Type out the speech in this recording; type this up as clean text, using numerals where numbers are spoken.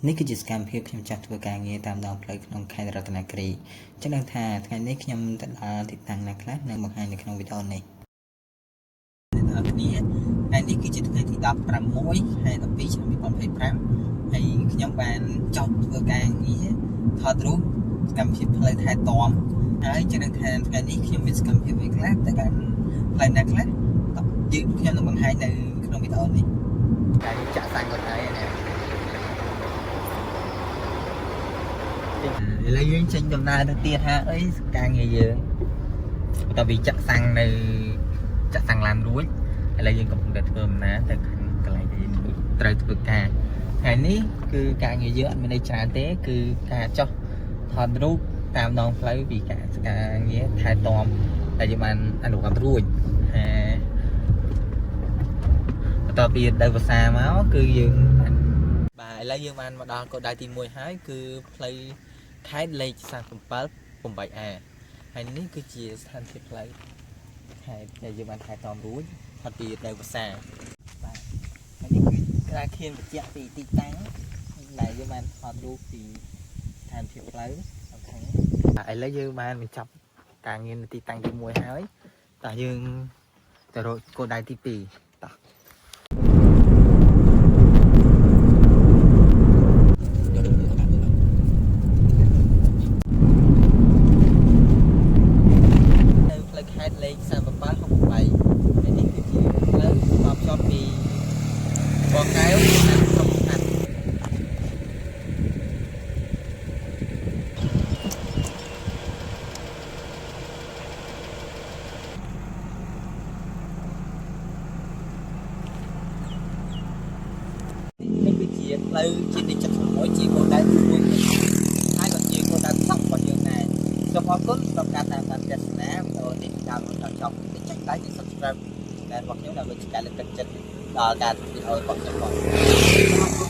នេះគឺជាសកម្មភាពខ្ញុំចាស់ធ្វើការងារតាមដងផ្លូវក្នុងខេត្តរតនគិរីចឹងដឹងថាថ្ងៃនេះខ្ញុំទៅដល់ទីតាំងណាខ្លះនៅបង្ហាញនៅក្នុងវីដេអូនេះអ្នកនរគ្នាថ្ងៃនេះគឺជាថ្ងៃទី16ខែ12ឆ្នាំ2025ហើយខ្ញុំបានចុះធ្វើការងារថតរូបសកម្មភាពផ្លូវថែទាំហើយចឹងដឹងថាថ្ងៃនេះខ្ញុំមានសកម្មភាពអីខ្លះទៅកាន់ផ្លូវណាខ្លះយើងខ្ញុំនឹងបង្ហាញនៅក្នុងវីដេអូនេះការចាក់សាំងគាត់ហើយណាឥឡូវយើងចេញដំណើរទៅទៀតហាអីការងារយើងបន្ទាប់ពីចាក់សាំងឡានរួចឥឡូវយើងកំពុងតែធ្វើដំណើរទៅខាងកន្លែងដែលយើងត្រូវធ្វើការថ្ងៃនេះគឺការងារយើងអត់មានអីច្រើនទេគឺការចុះថតរូបតាមដងផ្លូវពីការងារថែទាំដែលយើងបានអនុវត្តរួចហើយបន្ទាប់ពីទៅភាសាមកគឺយើងបាទឥឡូវយើងបានមកដល់គោលដៅទី1ហើយគឺផ្លូវខេត្តលេខ37 8A ហើយនេះគឺជាស្ថានភាពផ្លូវខេត្តដែលយើងបានថែទាំរួចផុតពីនៅភាសាបាទហើយនេះគឺក្រាខៀនបញ្ជាក់ពីទីតាំងដែលយើងបានថតរូបពីស្ថានភាពផ្លូវសំខាន់បាទឥឡូវយើងបានបញ្ចប់ការងារនៅទីតាំងទី1ហើយតោះយើងទៅរកគោលដៅទី2តោះលេខ37 68ហើយនេះគឺជាផ្លូវតភ្ជាប់ពីបកកែវទៅក្រុងហាត់នេះគឺជាផ្លូវជាតិទី76ជាគោលដៅទី1ហើយក៏ជាគោលដៅទី2របស់យើងដែរសូមអរគុណសម្រាប់ការតាមដានទស្សនាវីដេអូនេះតាមដល់ចប់ចុច like និង subscribe ការរបស់ខ្ញុំដើម្បីជាការលើកទឹកចិត្តដល់ការធ្វើវីដេអូរបស់ខ្ញុំផង